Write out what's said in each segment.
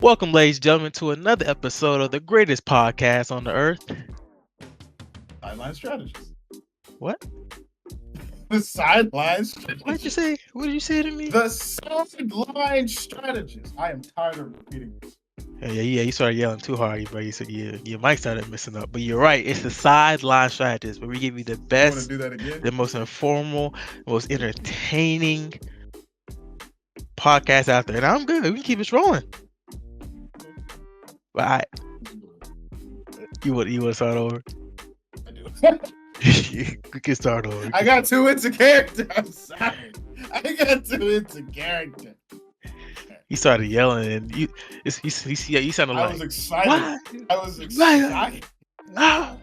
Welcome, ladies and gentlemen, to another episode of the greatest podcast on the earth. Sideline strategist. What? The sideline What did you strategist. say? What did you say to me? The sideline strategist. I am tired of repeating this. Yeah. You started yelling too hard, bro. You said your mic started messing up. But you're right. It's the sideline strategist, where we give you the You want to best, do that again? the most informal, most entertaining podcast out there. And I'm good. We can keep it rolling. But you want to start over? I do. We can start over. I got too into character. I'm sorry. I got too into character. You started yelling, and you sounded like. I was excited. What? I was excited. Ah.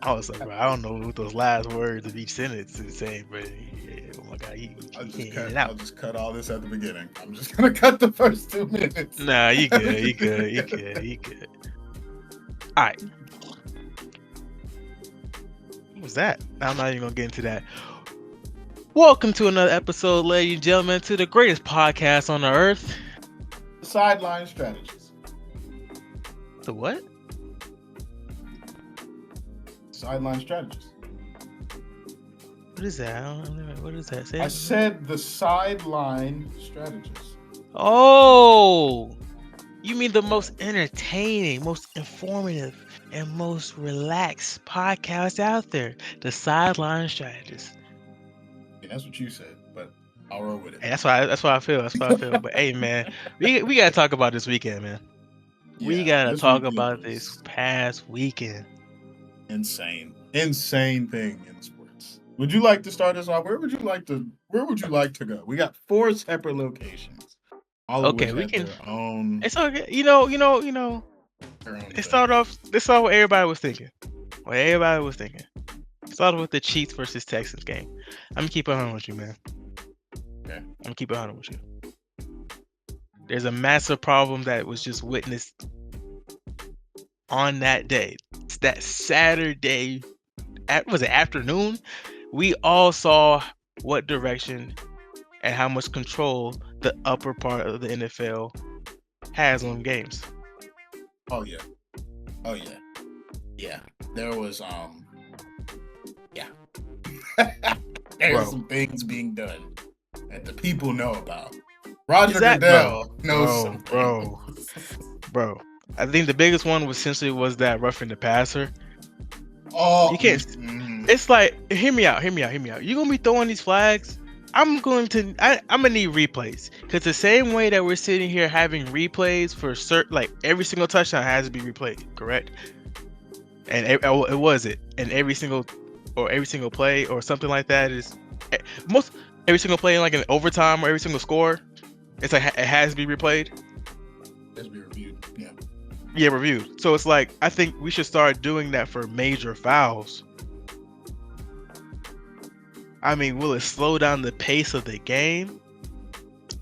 I was like, bro, I don't know what those last words of each sentence is saying, but yeah, oh my god, you can't get it out. I'll just cut all this at the beginning. I'm just gonna cut the first 2 minutes. Nah, you good, you good. All right. What was that? I'm not even gonna get into that. Welcome to another episode, ladies and gentlemen, to the greatest podcast on the earth. Sideline strategist. The what? Sideline strategist. What is that? I don't know. What is that? Say I it. said the sideline strategist. Oh, you mean the most entertaining, most informative, and most relaxed podcast out there, the Sideline Strategist. Yeah, that's what you said, but I'll roll with it. And that's why I feel. But hey, man, we gotta talk about this weekend, man. We gotta talk about this past weekend. Insane thing in sports. Would you like to start us off? Where would you like to go? We got 4 separate locations. All of Okay, which we have can. their own. It's okay. You know. Let's start off what everybody was thinking. Start off with the Chiefs versus Texans game. I'm gonna keep it 100 with you, man. Okay. I'm gonna keep it 100 with you. There's a massive problem that was just witnessed on that day. It's that Saturday, was it afternoon? We all saw what direction and how much control the upper part of the NFL has on games. Oh yeah. There was there's some things being done that the people know about. Roger Goodell knows some bro. I think the biggest one was that roughing the passer. Oh, you can't. It's like, hear me out. You gonna be throwing these flags? I'm gonna need replays, because the same way that we're sitting here having replays for like every single touchdown has to be replayed, correct? And and every single play or something like that is every single play in like an overtime or every single score. It's like it has to be replayed. It has to be reviewed. Yeah, reviewed. So it's like, I think we should start doing that for major fouls. I mean, will it slow down the pace of the game?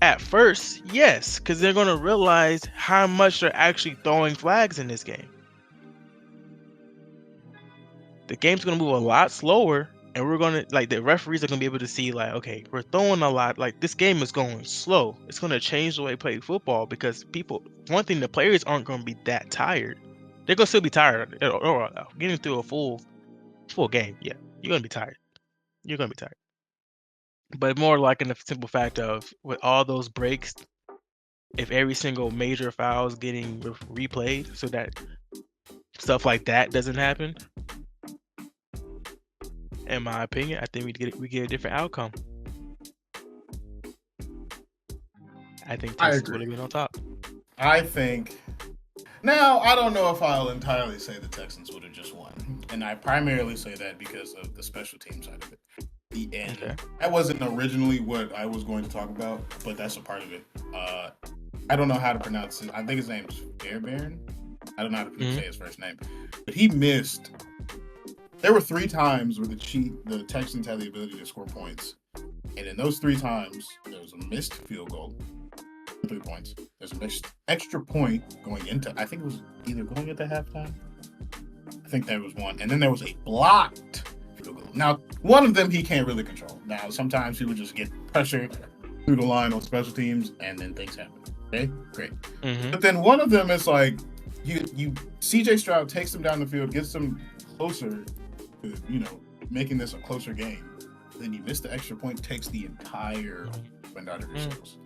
At first, yes, because they're going to realize how much they're actually throwing flags in this game. The game's going to move a lot slower, and we're going to, the referees are going to be able to see, okay, we're throwing a lot. This game is going slow. It's going to change the way we play football, because one thing, the players aren't going to be that tired. They're going to still be tired. Or getting through a full game, yeah, you're going to be tired. But more like in the simple fact of, with all those breaks, if every single major foul is getting replayed so that stuff like that doesn't happen, in my opinion, I think we get a different outcome. I think Texans would have been on top. I think. Now, I don't know if I'll entirely say the Texans would have just won. And I primarily say that because of the special team side of it. The end. Okay. That wasn't originally what I was going to talk about, but that's a part of it. I don't know how to pronounce it. I think his name is Fairbairn. I don't know how to say his first name. But he missed. There were 3 times where the Texans had the ability to score points. And in those 3 times, there was a missed field goal. 3 points. There's a missed extra point going into, I think it was either going into halftime. I think there was one. And then there was a blocked field goal. Now, one of them he can't really control. Now, sometimes he would just get pressured through the line on special teams, and then things happen. Okay, great. Mm-hmm. But then one of them is like you CJ Stroud takes them down the field, gets them closer to, making this a closer game. Then you miss the extra point, takes the entire wind out of your sails.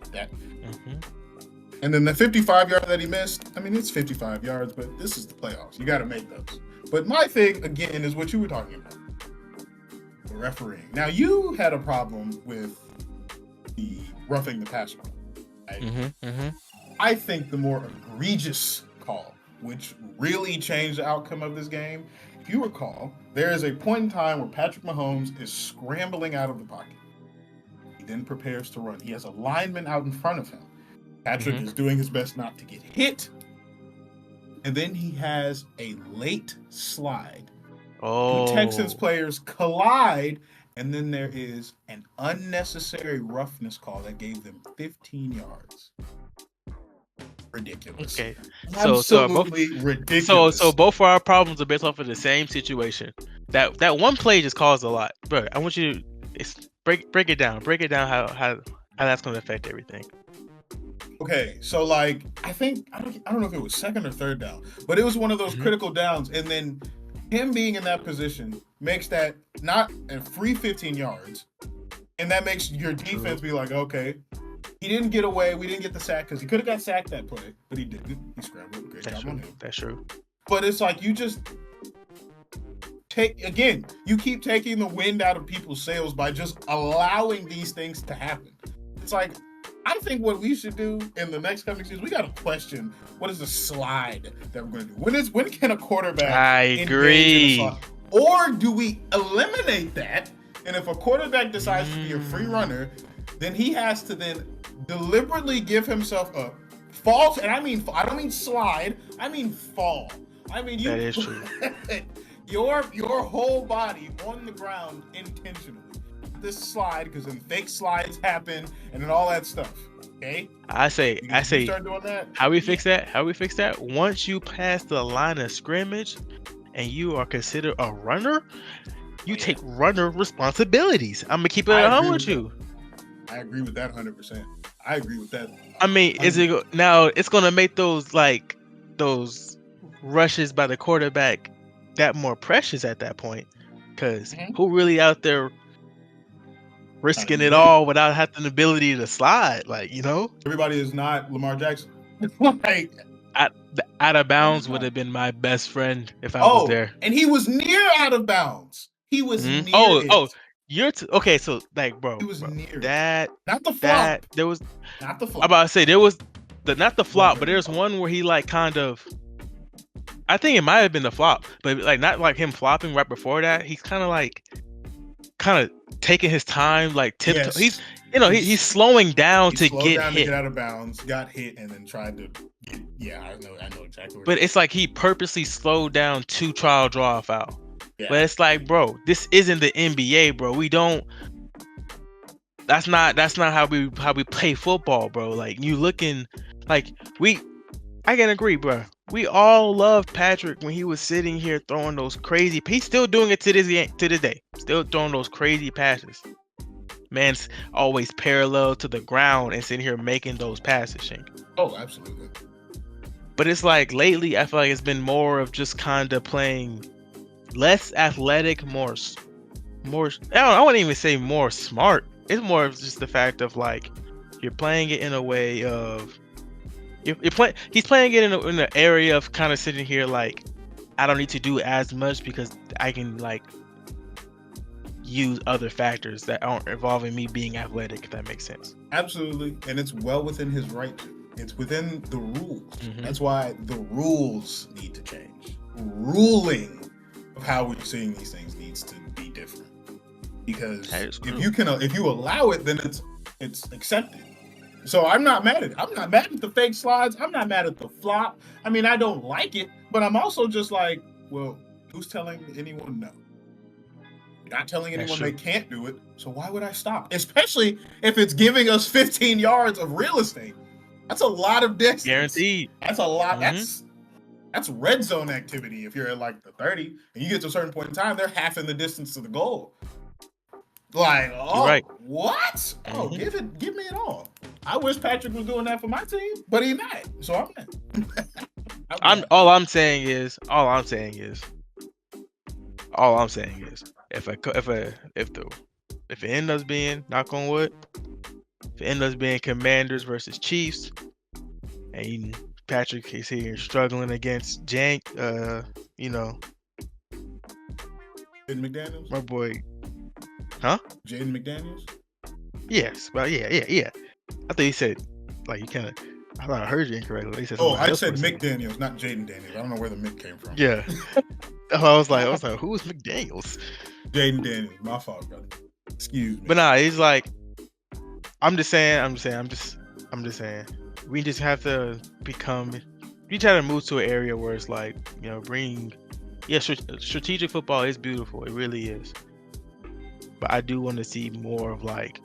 And then the 55-yard that he missed, I mean, it's 55 yards, but this is the playoffs. You got to make those. But my thing, again, is what you were talking about, the refereeing. Now, you had a problem with the roughing the passer. I think the more egregious call, which really changed the outcome of this game, if you recall, there is a point in time where Patrick Mahomes is scrambling out of the pocket. He then prepares to run. He has a lineman out in front of him. Patrick is doing his best not to get hit. And then he has a late slide. Oh. Two Texans players collide, and then there is an unnecessary roughness call that gave them 15 yards. Ridiculous. Okay. Absolutely ridiculous. So both of our problems are based off of the same situation. That one play just caused a lot. Bro, I want you to break it down. Break it down how that's going to affect everything. Okay, so like I don't know if it was second or third down, but it was one of those critical downs, and then him being in that position makes that not a free 15 yards, and that makes your defense be like, okay, he didn't get away, we didn't get the sack because he could have got sacked that play, but he didn't. He scrambled. Great job on him. That's true. But it's like you just you keep taking the wind out of people's sails by just allowing these things to happen. It's like, I think what we should do in the next coming season, we got to question what is the slide that we're going to do. When can a quarterback? I agree. Or do we eliminate that? And if a quarterback decides to be a free runner, then he has to then deliberately give himself a false. And I don't mean slide. I mean fall. I mean that is true. your whole body on the ground intentionally. This slide, because then fake slides happen and then all that stuff. Okay. I say start doing that. How we fix that? Once you pass the line of scrimmage and you are considered a runner, you take runner responsibilities. I'm gonna keep it at home with you. I agree with that 100%. I agree with that. I mean, it's gonna make those rushes by the quarterback that more precious at that point, because who really out there risking it all without having the ability to slide, Everybody is not Lamar Jackson. Like, out of bounds would have been my best friend if I was there. And he was near out of bounds. He was near it. Okay, so bro, he was near that. Not the flop. There was not the flop. I'm about to say there was not the flop, but there's one where he kind of. I think it might have been the flop, but not like him flopping right before that. He's kind of taking his time, tiptoe. Yes. He's slowing down to get hit. To get out of bounds, got hit, and then tried to. I know exactly. But it's like he purposely slowed down to try to draw a foul. Yeah. But it's like, bro, this isn't the NBA, bro. We don't. That's not how we play football, bro. You looking I can agree, bro. We all loved Patrick when he was sitting here throwing those crazy. He's still doing it to this day. Still throwing those crazy passes. Man's always parallel to the ground and sitting here making those passes, Shank. Oh, absolutely. But it's lately, I feel like it's been more of just kind of playing less athletic, more. I wouldn't even say more smart. It's more of just the fact of you're playing it in a way of. He's playing it in an area of kind of sitting here I don't need to do as much because I can use other factors that aren't involving me being athletic, if that makes sense. Absolutely, and it's well within his right to. It's within the rules. That's why the rules need to change. Ruling of how we're seeing these things needs to be different. Because if you allow it, then it's accepted. So I'm not mad at it. I'm not mad at the fake slides. I'm not mad at the flop. I mean, I don't like it, but I'm also just well, who's telling anyone no? You're not telling anyone they can't do it, so why would I stop? Especially if it's giving us 15 yards of real estate. That's a lot of distance. Guaranteed. That's a lot. That's red zone activity. If you're at the 30 and you get to a certain point in time, they're half in the distance to the goal. Right. What? Oh, give me it all. I wish Patrick was doing that for my team, but he's not. So I'm not. All I'm saying is, if it ends up being, knock on wood, if it ends up being Commanders versus Chiefs, and Patrick is here struggling against Jank, Jaden McDaniels? my boy, huh? Jaden McDaniels? Yes, well, yeah. I thought you said, like, you kind of, I thought I heard you incorrectly. They said I said McDaniels, not Jaden Daniels. I don't know where the Mick came from. Yeah. I was like, who is McDaniels? Jaden Daniels. My fault, brother. Excuse me. But nah, he's like, I'm just saying. We just have to we try to move to an area where it's like, strategic football is beautiful. It really is. But I do want to see more of like,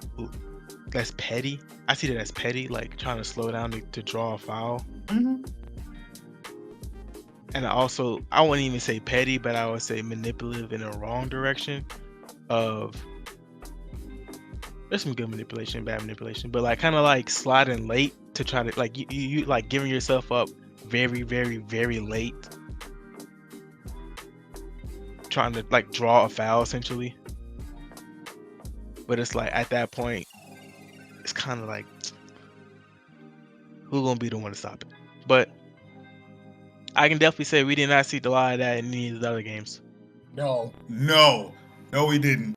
that's petty. I see that as petty, like trying to slow down to draw a foul. Mm-hmm. And I wouldn't even say petty, but I would say manipulative in a wrong direction of, there's some good manipulation, bad manipulation, but like kind of like sliding late to try to like you like giving yourself up very, very, very late, trying to like draw a foul essentially. But it's like at that point, it's kind of like, who's gonna be the one to stop it? But I can definitely say we did not see a lot of that in any of the other games. No, we didn't.